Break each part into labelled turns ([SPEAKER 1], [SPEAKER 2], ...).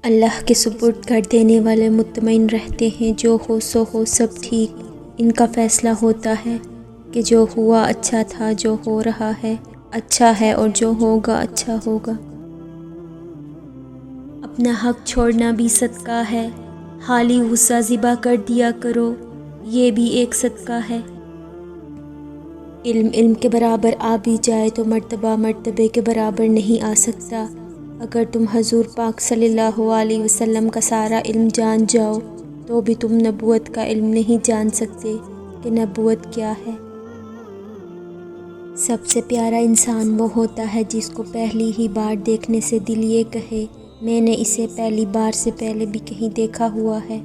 [SPEAKER 1] اللہ کے سپرد کر دینے والے مطمئن رہتے ہیں، جو ہو سو ہو سب ٹھیک، ان کا فیصلہ ہوتا ہے کہ جو ہوا اچھا تھا، جو ہو رہا ہے اچھا ہے، اور جو ہوگا اچھا ہوگا۔ اپنا حق چھوڑنا بھی صدقہ ہے، حالی غصہ ذبح کر دیا کرو، یہ بھی ایک صدقہ ہے۔ علم کے برابر آ بھی جائے تو مرتبہ مرتبے کے برابر نہیں آ سکتا۔ اگر تم حضور پاک صلی اللہ علیہ وسلم کا سارا علم جان جاؤ تو بھی تم نبوت کا علم نہیں جان سکتے کہ نبوت کیا ہے۔ سب سے پیارا انسان وہ ہوتا ہے جس کو پہلی ہی بار دیکھنے سے دل یہ کہے، میں نے اسے پہلی بار سے پہلے بھی کہیں دیکھا ہوا ہے۔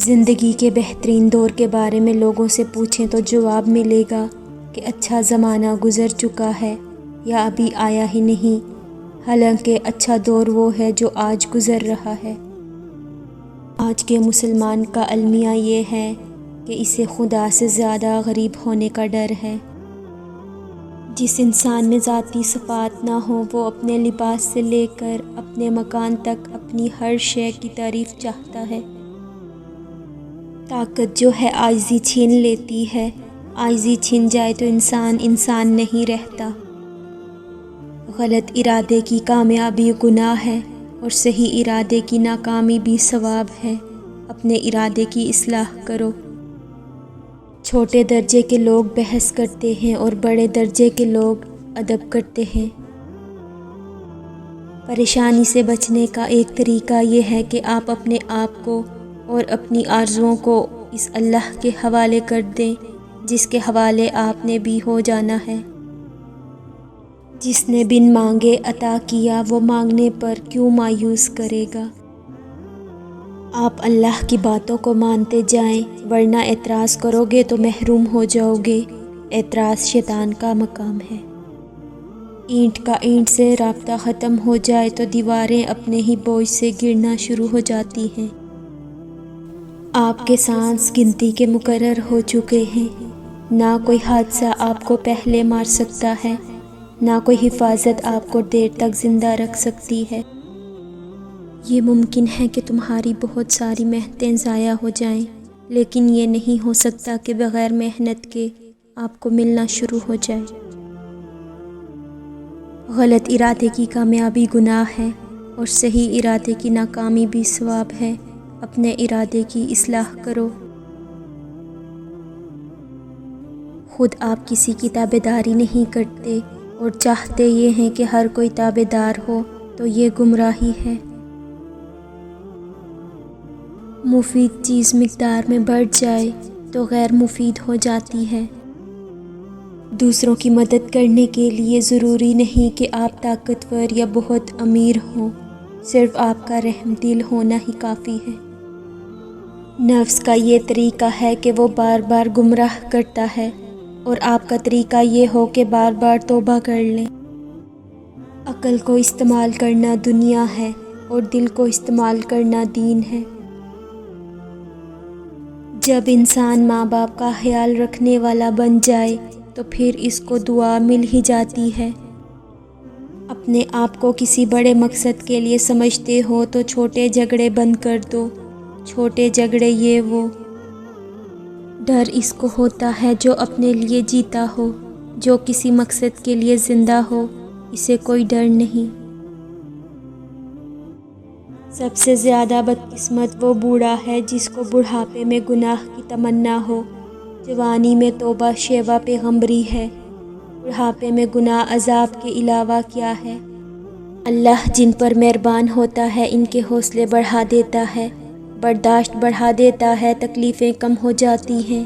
[SPEAKER 1] زندگی کے بہترین دور کے بارے میں لوگوں سے پوچھیں تو جواب ملے گا کہ اچھا زمانہ گزر چکا ہے یا ابھی آیا ہی نہیں، حالانکہ اچھا دور وہ ہے جو آج گزر رہا ہے۔ آج کے مسلمان کا المیہ یہ ہے کہ اسے خدا سے زیادہ غریب ہونے کا ڈر ہے۔ جس انسان میں ذاتی صفات نہ ہو وہ اپنے لباس سے لے کر اپنے مکان تک اپنی ہر شے کی تعریف چاہتا ہے۔ طاقت جو ہے عاجزی چھین لیتی ہے، عاجزی چھن جائے تو انسان نہیں رہتا۔ غلط ارادے کی کامیابی گناہ ہے اور صحیح ارادے کی ناکامی بھی ثواب ہے۔ اپنے ارادے کی اصلاح کرو۔ چھوٹے درجے کے لوگ بحث کرتے ہیں اور بڑے درجے کے لوگ ادب کرتے ہیں۔ پریشانی سے بچنے کا ایک طریقہ یہ ہے کہ آپ اپنے آپ کو اور اپنی آرزوؤں کو اس اللہ کے حوالے کر دیں جس کے حوالے آپ نے بھی ہو جانا ہے۔ جس نے بن مانگے عطا کیا وہ مانگنے پر کیوں مایوس کرے گا۔ آپ اللہ کی باتوں کو مانتے جائیں، ورنہ اعتراض کرو گے تو محروم ہو جاؤ گے۔ اعتراض شیطان کا مقام ہے۔ اینٹ کا اینٹ سے رابطہ ختم ہو جائے تو دیواریں اپنے ہی بوجھ سے گرنا شروع ہو جاتی ہیں۔ آپ کے سانس گنتی کے مقرر ہو چکے ہیں۔ نہ کوئی حادثہ آپ کو پہلے مار سکتا ہے، نہ کوئی حفاظت آپ کو دیر تک زندہ رکھ سکتی ہے۔ یہ ممکن ہے کہ تمہاری بہت ساری محنتیں ضائع ہو جائیں، لیکن یہ نہیں ہو سکتا کہ بغیر محنت کے آپ کو ملنا شروع ہو جائے۔ غلط ارادے کی کامیابی گناہ ہے اور صحیح ارادے کی ناکامی بھی ثواب ہے۔ اپنے ارادے کی اصلاح کرو۔ خود آپ کسی کی تابعداری نہیں کرتے اور چاہتے یہ ہیں کہ ہر کوئی تابعدار ہو، تو یہ گمراہی ہے۔ مفید چیز مقدار میں بڑھ جائے تو غیر مفید ہو جاتی ہے۔ دوسروں کی مدد کرنے کے لیے ضروری نہیں کہ آپ طاقتور یا بہت امیر ہوں، صرف آپ کا رحم دل ہونا ہی کافی ہے۔ نفس کا یہ طریقہ ہے کہ وہ بار بار گمراہ کرتا ہے، اور آپ کا طریقہ یہ ہو کہ بار بار توبہ کر لیں۔ عقل کو استعمال کرنا دنیا ہے اور دل کو استعمال کرنا دین ہے۔ جب انسان ماں باپ کا خیال رکھنے والا بن جائے تو پھر اس کو دعا مل ہی جاتی ہے۔ اپنے آپ کو کسی بڑے مقصد کے لیے سمجھتے ہو تو چھوٹے جھگڑے بند کر دو۔ چھوٹے جھگڑے یہ وہ ڈر اس کو ہوتا ہے جو اپنے لیے جیتا ہو، جو کسی مقصد کے لیے زندہ ہو اسے کوئی ڈر نہیں۔ سب سے زیادہ بدقسمت وہ بوڑھا ہے جس کو بڑھاپے میں گناہ کی تمنا ہو۔ جوانی میں توبہ شیوہ پیغمبری ہے، بڑھاپے میں گناہ عذاب کے علاوہ کیا ہے۔ اللہ جن پر مہربان ہوتا ہے ان کے حوصلے بڑھا دیتا ہے، برداشت بڑھا دیتا ہے، تکلیفیں کم ہو جاتی ہیں۔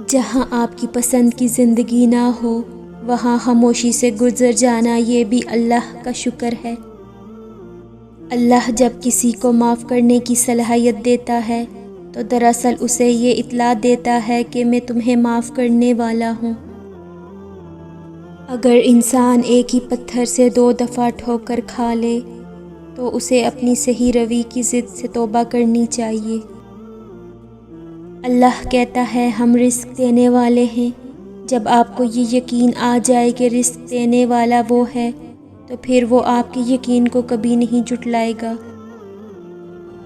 [SPEAKER 1] جہاں آپ کی پسند کی زندگی نہ ہو وہاں خاموشی سے گزر جانا یہ بھی اللہ کا شکر ہے۔ اللہ جب کسی کو معاف کرنے کی صلاحیت دیتا ہے تو دراصل اسے یہ اطلاع دیتا ہے کہ میں تمہیں معاف کرنے والا ہوں۔ اگر انسان ایک ہی پتھر سے 2 دفعہ ٹھوکر کھا لے تو اسے اپنی صحیح روی کی ضد سے توبہ کرنی چاہیے۔ اللہ کہتا ہے ہم رزق دینے والے ہیں۔ جب آپ کو یہ یقین آ جائے کہ رزق دینے والا وہ ہے تو پھر وہ آپ کے یقین کو کبھی نہیں جھٹلائے گا۔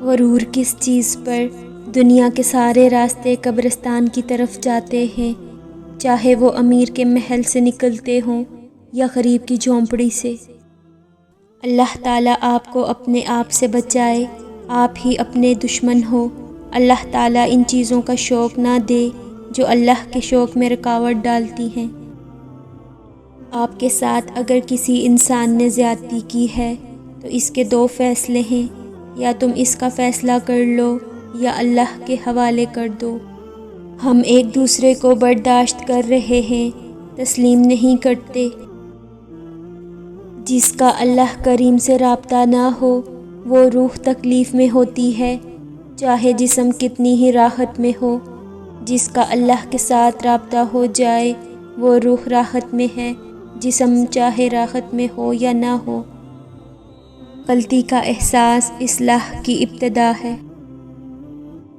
[SPEAKER 1] غرور کس چیز پر؟ دنیا کے سارے راستے قبرستان کی طرف جاتے ہیں، چاہے وہ امیر کے محل سے نکلتے ہوں یا غریب کی جھونپڑی سے۔ اللہ تعالیٰ آپ کو اپنے آپ سے بچائے، آپ ہی اپنے دشمن ہو۔ اللہ تعالیٰ ان چیزوں کا شوق نہ دے جو اللہ کے شوق میں رکاوٹ ڈالتی ہیں۔ آپ کے ساتھ اگر کسی انسان نے زیادتی کی ہے تو اس کے دو فیصلے ہیں، یا تم اس کا فیصلہ کر لو یا اللہ کے حوالے کر دو۔ ہم ایک دوسرے کو برداشت کر رہے ہیں، تسلیم نہیں کرتے۔ جس کا اللہ کریم سے رابطہ نہ ہو وہ روح تکلیف میں ہوتی ہے، چاہے جسم کتنی ہی راحت میں ہو۔ جس کا اللہ کے ساتھ رابطہ ہو جائے وہ روح راحت میں ہے، جسم چاہے راحت میں ہو یا نہ ہو۔ غلطی کا احساس اصلاح کی ابتدا ہے۔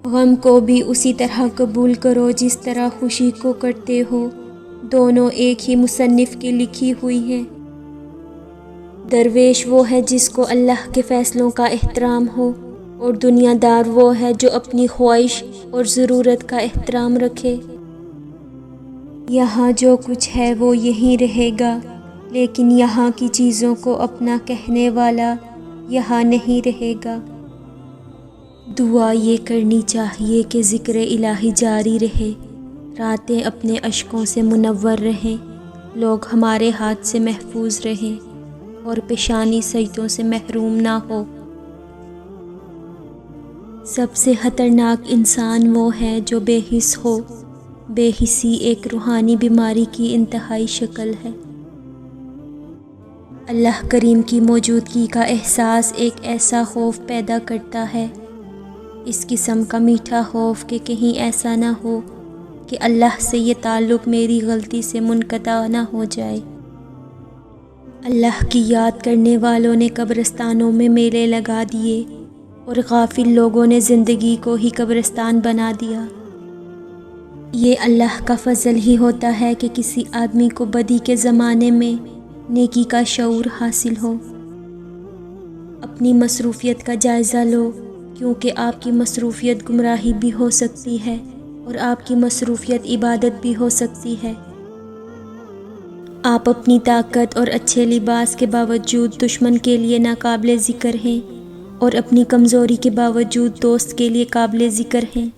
[SPEAKER 1] غم کو بھی اسی طرح قبول کرو جس طرح خوشی کو کرتے ہو، دونوں ایک ہی مصنف کی لکھی ہوئی ہیں۔ درویش وہ ہے جس کو اللہ کے فیصلوں کا احترام ہو، اور دنیا دار وہ ہے جو اپنی خواہش اور ضرورت کا احترام رکھے۔ یہاں جو کچھ ہے وہ یہیں رہے گا، لیکن یہاں کی چیزوں کو اپنا کہنے والا یہاں نہیں رہے گا۔ دعا یہ کرنی چاہیے کہ ذکر الہی جاری رہے، راتیں اپنے اشکوں سے منور رہیں، لوگ ہمارے ہاتھ سے محفوظ رہیں اور پیشانی سجدوں سے محروم نہ ہو۔ سب سے خطرناک انسان وہ ہے جو بے حس ہو۔ بے حسی ایک روحانی بیماری کی انتہائی شکل ہے۔ اللہ کریم کی موجودگی کا احساس ایک ایسا خوف پیدا کرتا ہے، اس قسم کا میٹھا خوف کہ کہیں ایسا نہ ہو کہ اللہ سے یہ تعلق میری غلطی سے منقطع نہ ہو جائے۔ اللہ کی یاد کرنے والوں نے قبرستانوں میں میلے لگا دیے، اور غافل لوگوں نے زندگی کو ہی قبرستان بنا دیا۔ یہ اللہ کا فضل ہی ہوتا ہے کہ کسی آدمی کو بدی کے زمانے میں نیکی کا شعور حاصل ہو۔ اپنی مصروفیت کا جائزہ لو، کیونکہ آپ کی مصروفیت گمراہی بھی ہو سکتی ہے اور آپ کی مصروفیت عبادت بھی ہو سکتی ہے۔ آپ اپنی طاقت اور اچھے لباس کے باوجود دشمن کے لیے ناقابل ذکر ہیں، اور اپنی کمزوری کے باوجود دوست کے لیے قابل ذکر ہیں۔